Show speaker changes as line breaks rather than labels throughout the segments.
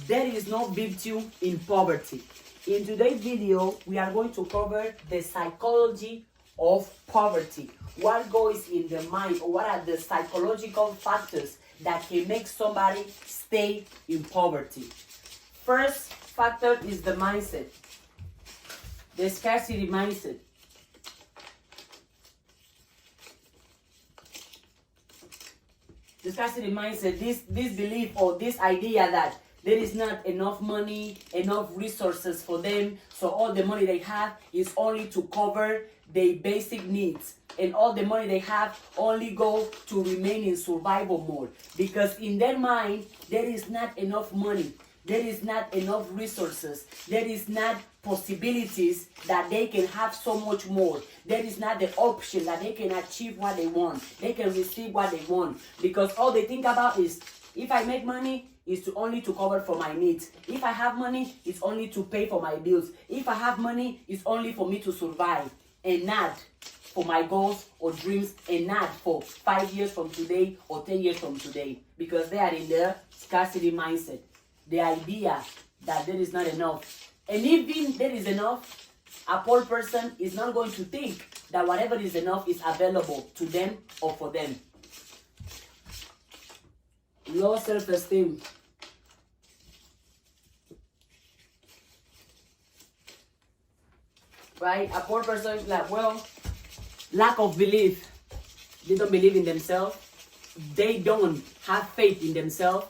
there is no virtue in poverty. In today's video, we are going to cover the psychology of poverty. What goes in the mind, or what are the psychological factors that can make somebody stay in poverty? First factor is the mindset, the scarcity mindset. The scarcity mindset, this belief or this idea that there is not enough money, enough resources for them, so all the money they have is only to cover their basic needs, and all the money they have only go to remain in survival mode, because in their mind there is not enough money, there is not enough resources, there is not possibilities that they can have so much more. There is not the option that they can achieve what they want, they can receive what they want, because all they think about is, if I make money, it's only to cover for my needs. If I have money, it's only to pay for my bills. If I have money, it's only for me to survive, and not for my goals or dreams, and not for 5 years from today or 10 years from today, because they are in the scarcity mindset, the idea that there is not enough. And even there is enough, a poor person is not going to think that whatever is enough is available to them or for them. Low self-esteem. Right? A poor person is like, well, lack of belief. They don't believe in themselves. They don't have faith in themselves.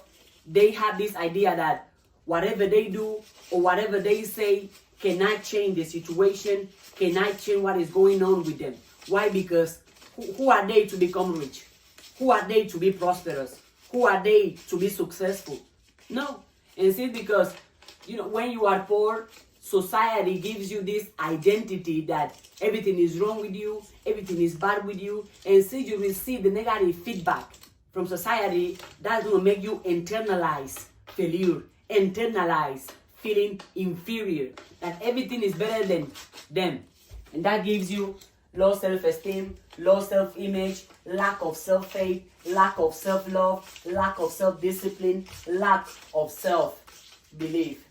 They have this idea that whatever they do or whatever they say cannot change the situation, cannot change what is going on with them. Why? Because who are they to become rich? Who are they to be prosperous? Who are they to be successful? No. And see, because, when you are poor, society gives you this identity that everything is wrong with you, everything is bad with you, and since you receive the negative feedback from society, that's going to make you internalize failure, internalize feeling inferior, that everything is better than them. And that gives you low self-esteem, low self-image, lack of self-faith, lack of self-love, lack of self-discipline, lack of self-belief.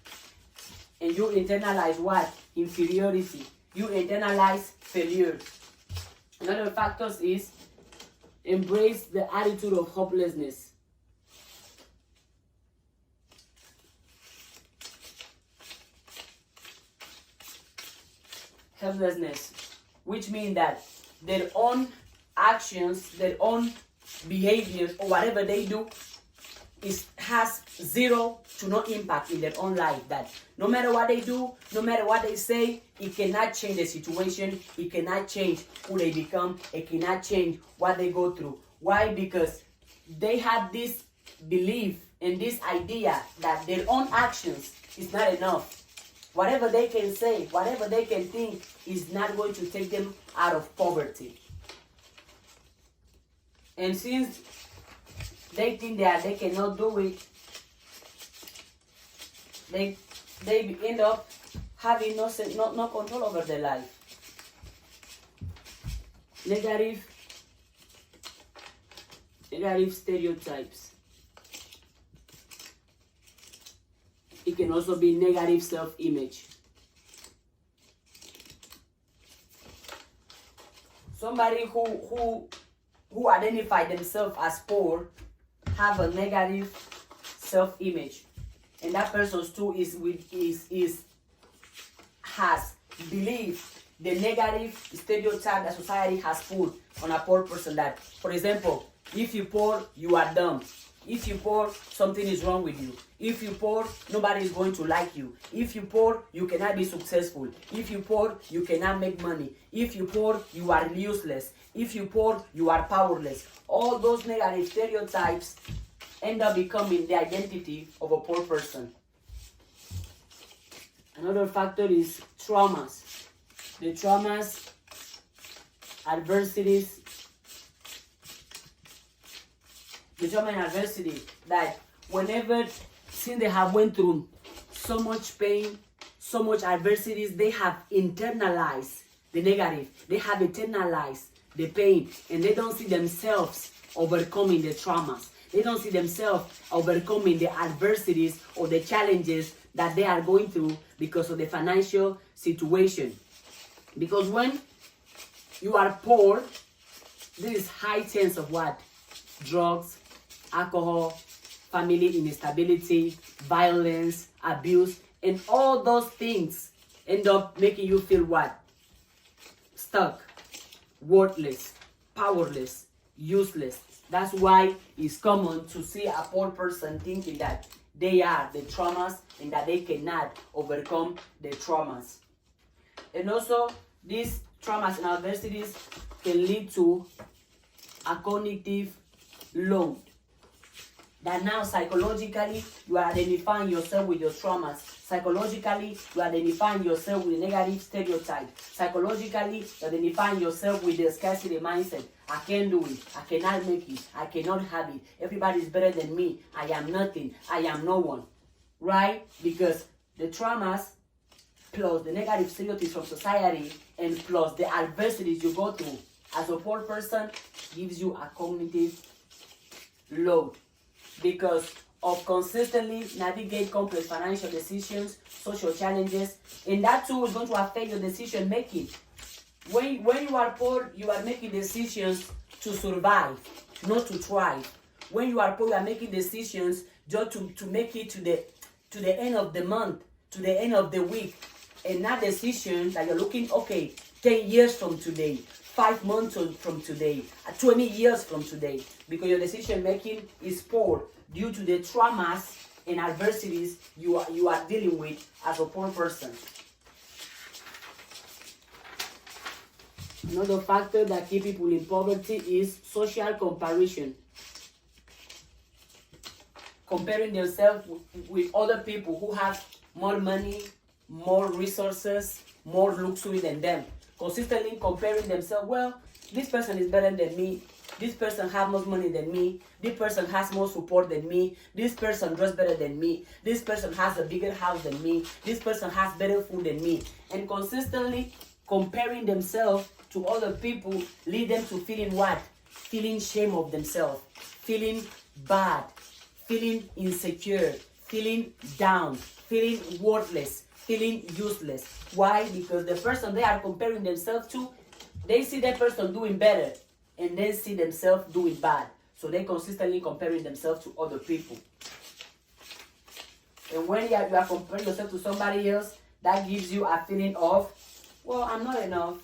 And you internalize what? Inferiority. You internalize failure. Another factor is embrace the attitude of hopelessness. Helplessness, which means that their own actions, their own behaviors, or whatever they do has zero to no impact in their own life. That no matter what they do, no matter what they say, it cannot change the situation, it cannot change who they become, it cannot change what they go through. Why? Because they have this belief and this idea that their own actions is not enough. Whatever they can say, whatever they can think is not going to take them out of poverty. And since they think that they cannot do it, they end up having no control over their life. Negative stereotypes. It can also be negative self-image. Somebody who identify themselves as poor have a negative self-image, and that person too has believed the negative stereotype that society has put on a poor person. That, for example, if you're poor, you are dumb. If you're poor, something is wrong with you. If you're poor, nobody is going to like you. If you're poor, you cannot be successful. If you're poor, you cannot make money. If you're poor, you are useless. If you're poor, you are powerless. All those negative stereotypes end up becoming the identity of a poor person. Another factor is traumas. The traumas, adversities, the trauma and adversity that whenever, since they have went through so much pain, so much adversities, they have internalized the negative. They have internalized the pain, and they don't see themselves overcoming the traumas. They don't see themselves overcoming the adversities or the challenges that they are going through because of the financial situation. Because when you are poor, there is high chance of what? Drugs, alcohol, family instability, violence, abuse, and all those things end up making you feel what? Stuck, worthless, powerless, useless. That's why it's common to see a poor person thinking that they are the traumas and that they cannot overcome the traumas. And also, these traumas and adversities can lead to a cognitive load. That now psychologically you are identifying yourself with your traumas. Psychologically you are identifying yourself with a negative stereotype. Psychologically you're identifying yourself with the scarcity mindset. I can't do it. I cannot make it. I cannot have it. Everybody is better than me. I am nothing. I am no one. Right? Because the traumas plus the negative stereotypes from society and plus the adversities you go through as a poor person gives you a cognitive load. Because of consistently navigate complex financial decisions, social challenges, and that too is going to affect your decision making. When you are poor, you are making decisions to survive, not to thrive. When you are poor, you are making decisions just to make it to the end of the month, to the end of the week, and not decisions that you're looking, okay, 10 years from today, 5 months from today, 20 years from today, because your decision making is poor due to the traumas and adversities you are dealing with as a poor person. Another factor that keeps people in poverty is social comparison. Comparing themselves with other people who have more money, more resources, more luxury than them. Consistently comparing themselves, well, this person is better than me, this person has more money than me, this person has more support than me, this person dress better than me, this person has a bigger house than me, this person has better food than me. And consistently comparing themselves to other people lead them to feeling what? Feeling shame of themselves, feeling bad, feeling insecure, feeling down, feeling worthless, feeling useless. Why? Because the person they are comparing themselves to, they see that person doing better and then see themselves doing bad. So they consistently comparing themselves to other people. And when you are comparing yourself to somebody else, that gives you a feeling of, well, I'm not enough,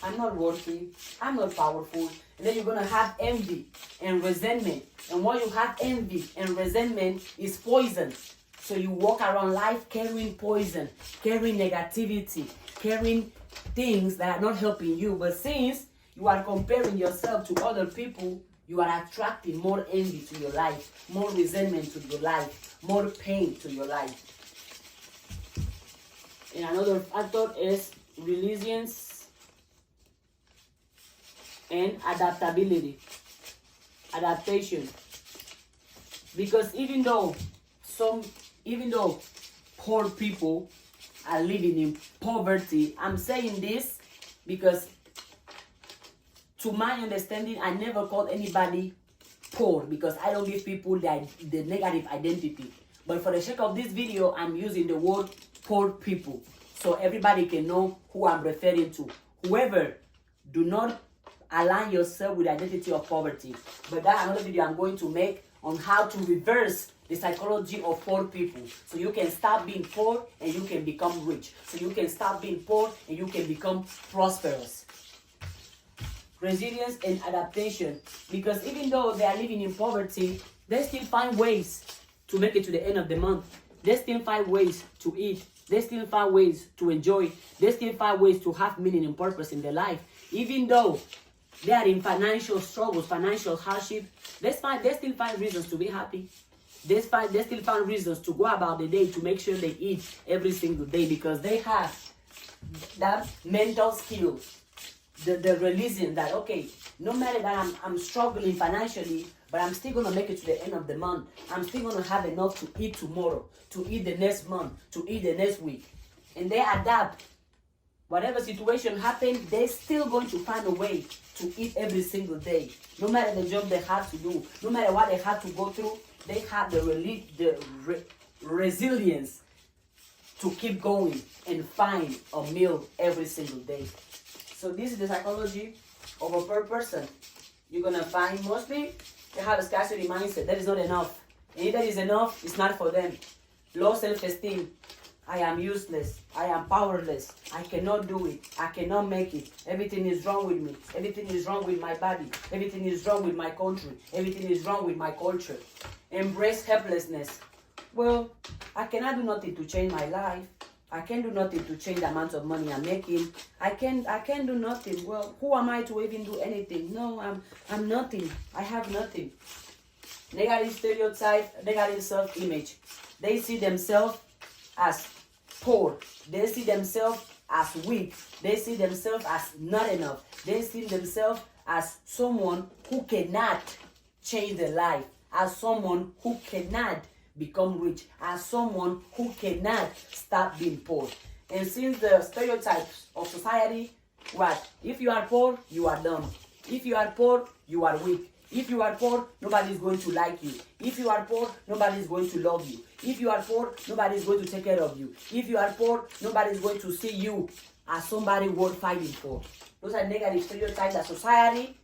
I'm not worthy, I'm not powerful. And then you're going to have envy and resentment. And when you have envy and resentment, it's poison. So you walk around life carrying poison, carrying negativity, carrying things that are not helping you. But since you are comparing yourself to other people, you are attracting more envy to your life, more resentment to your life, more pain to your life. And another factor is resilience and adaptability. Adaptation. Because even though poor people are living in poverty, I'm saying this because to my understanding, I never call anybody poor because I don't give people the negative identity. But for the sake of this video, I'm using the word poor people so everybody can know who I'm referring to. Whoever, do not align yourself with the identity of poverty. But that's another video I'm going to make on how to reverse the psychology of poor people. So you can stop being poor and you can become rich. So you can stop being poor and you can become prosperous. Resilience and adaptation. Because even though they are living in poverty, they still find ways to make it to the end of the month. They still find ways to eat. They still find ways to enjoy. They still find ways to have meaning and purpose in their life. Even though they are in financial struggles, financial hardship, they still find reasons to be happy. They still find reasons to go about the day to make sure they eat every single day because they have that mental skill, the releasing that, okay, no matter that I'm struggling financially, but I'm still going to make it to the end of the month. I'm still going to have enough to eat tomorrow, to eat the next month, to eat the next week. And they adapt Whatever situation happens, they're still going to find a way to eat every single day. No matter the job they have to do, no matter what they have to go through, they have the resilience to keep going and find a meal every single day. So this is the psychology of a poor person. You're gonna find mostly they have a scarcity mindset. That is not enough. And if that is enough, it's not for them. Low self-esteem. I am useless. I am powerless. I cannot do it. I cannot make it. Everything is wrong with me. Everything is wrong with my body. Everything is wrong with my country. Everything is wrong with my culture. Embrace helplessness. Well, I cannot do nothing to change my life. I can't do nothing to change the amount of money I'm making. I can't do nothing. Well, who am I to even do anything? No, I'm nothing. I have nothing. Negative stereotype, negative self-image. They see themselves as poor. They see themselves as weak. They see themselves as not enough. They see themselves as someone who cannot change their life, as someone who cannot become rich, as someone who cannot stop being poor. And since the stereotypes of society, what? If you are poor, you are dumb. If you are poor, you are weak. If you are poor, nobody is going to like you. If you are poor, nobody is going to love you. If you are poor, nobody is going to take care of you. If you are poor, nobody is going to see you as somebody worth fighting for. Those are negative stereotypes that society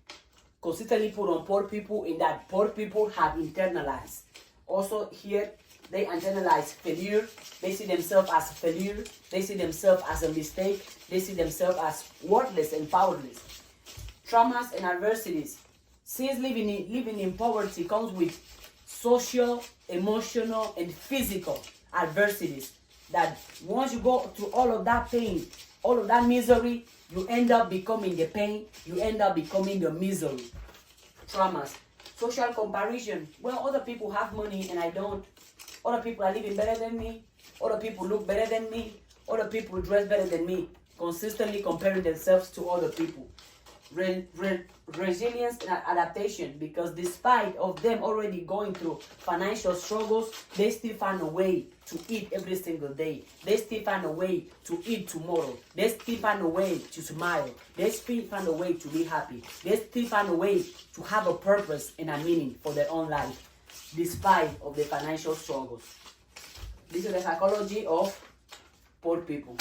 consistently put on poor people, and that poor people have internalized. Also here, they internalize failure. They see themselves as failure. They see themselves as a mistake. They see themselves as worthless and powerless. Traumas and adversities. Since living in poverty comes with social, emotional, and physical adversities, that once you go through all of that pain, all of that misery, you end up becoming the pain, you end up becoming the misery. Traumas. Social comparison. Well, other people have money and I don't. Other people are living better than me. Other people look better than me. Other people dress better than me. Consistently comparing themselves to other people. Resilience and adaptation, because despite of them already going through financial struggles, they still find a way to eat every single day. They still find a way to eat tomorrow. They still find a way to smile. They still find a way to be happy. They still find a way to have a purpose and a meaning for their own life, despite of the financial struggles. This is the psychology of poor people.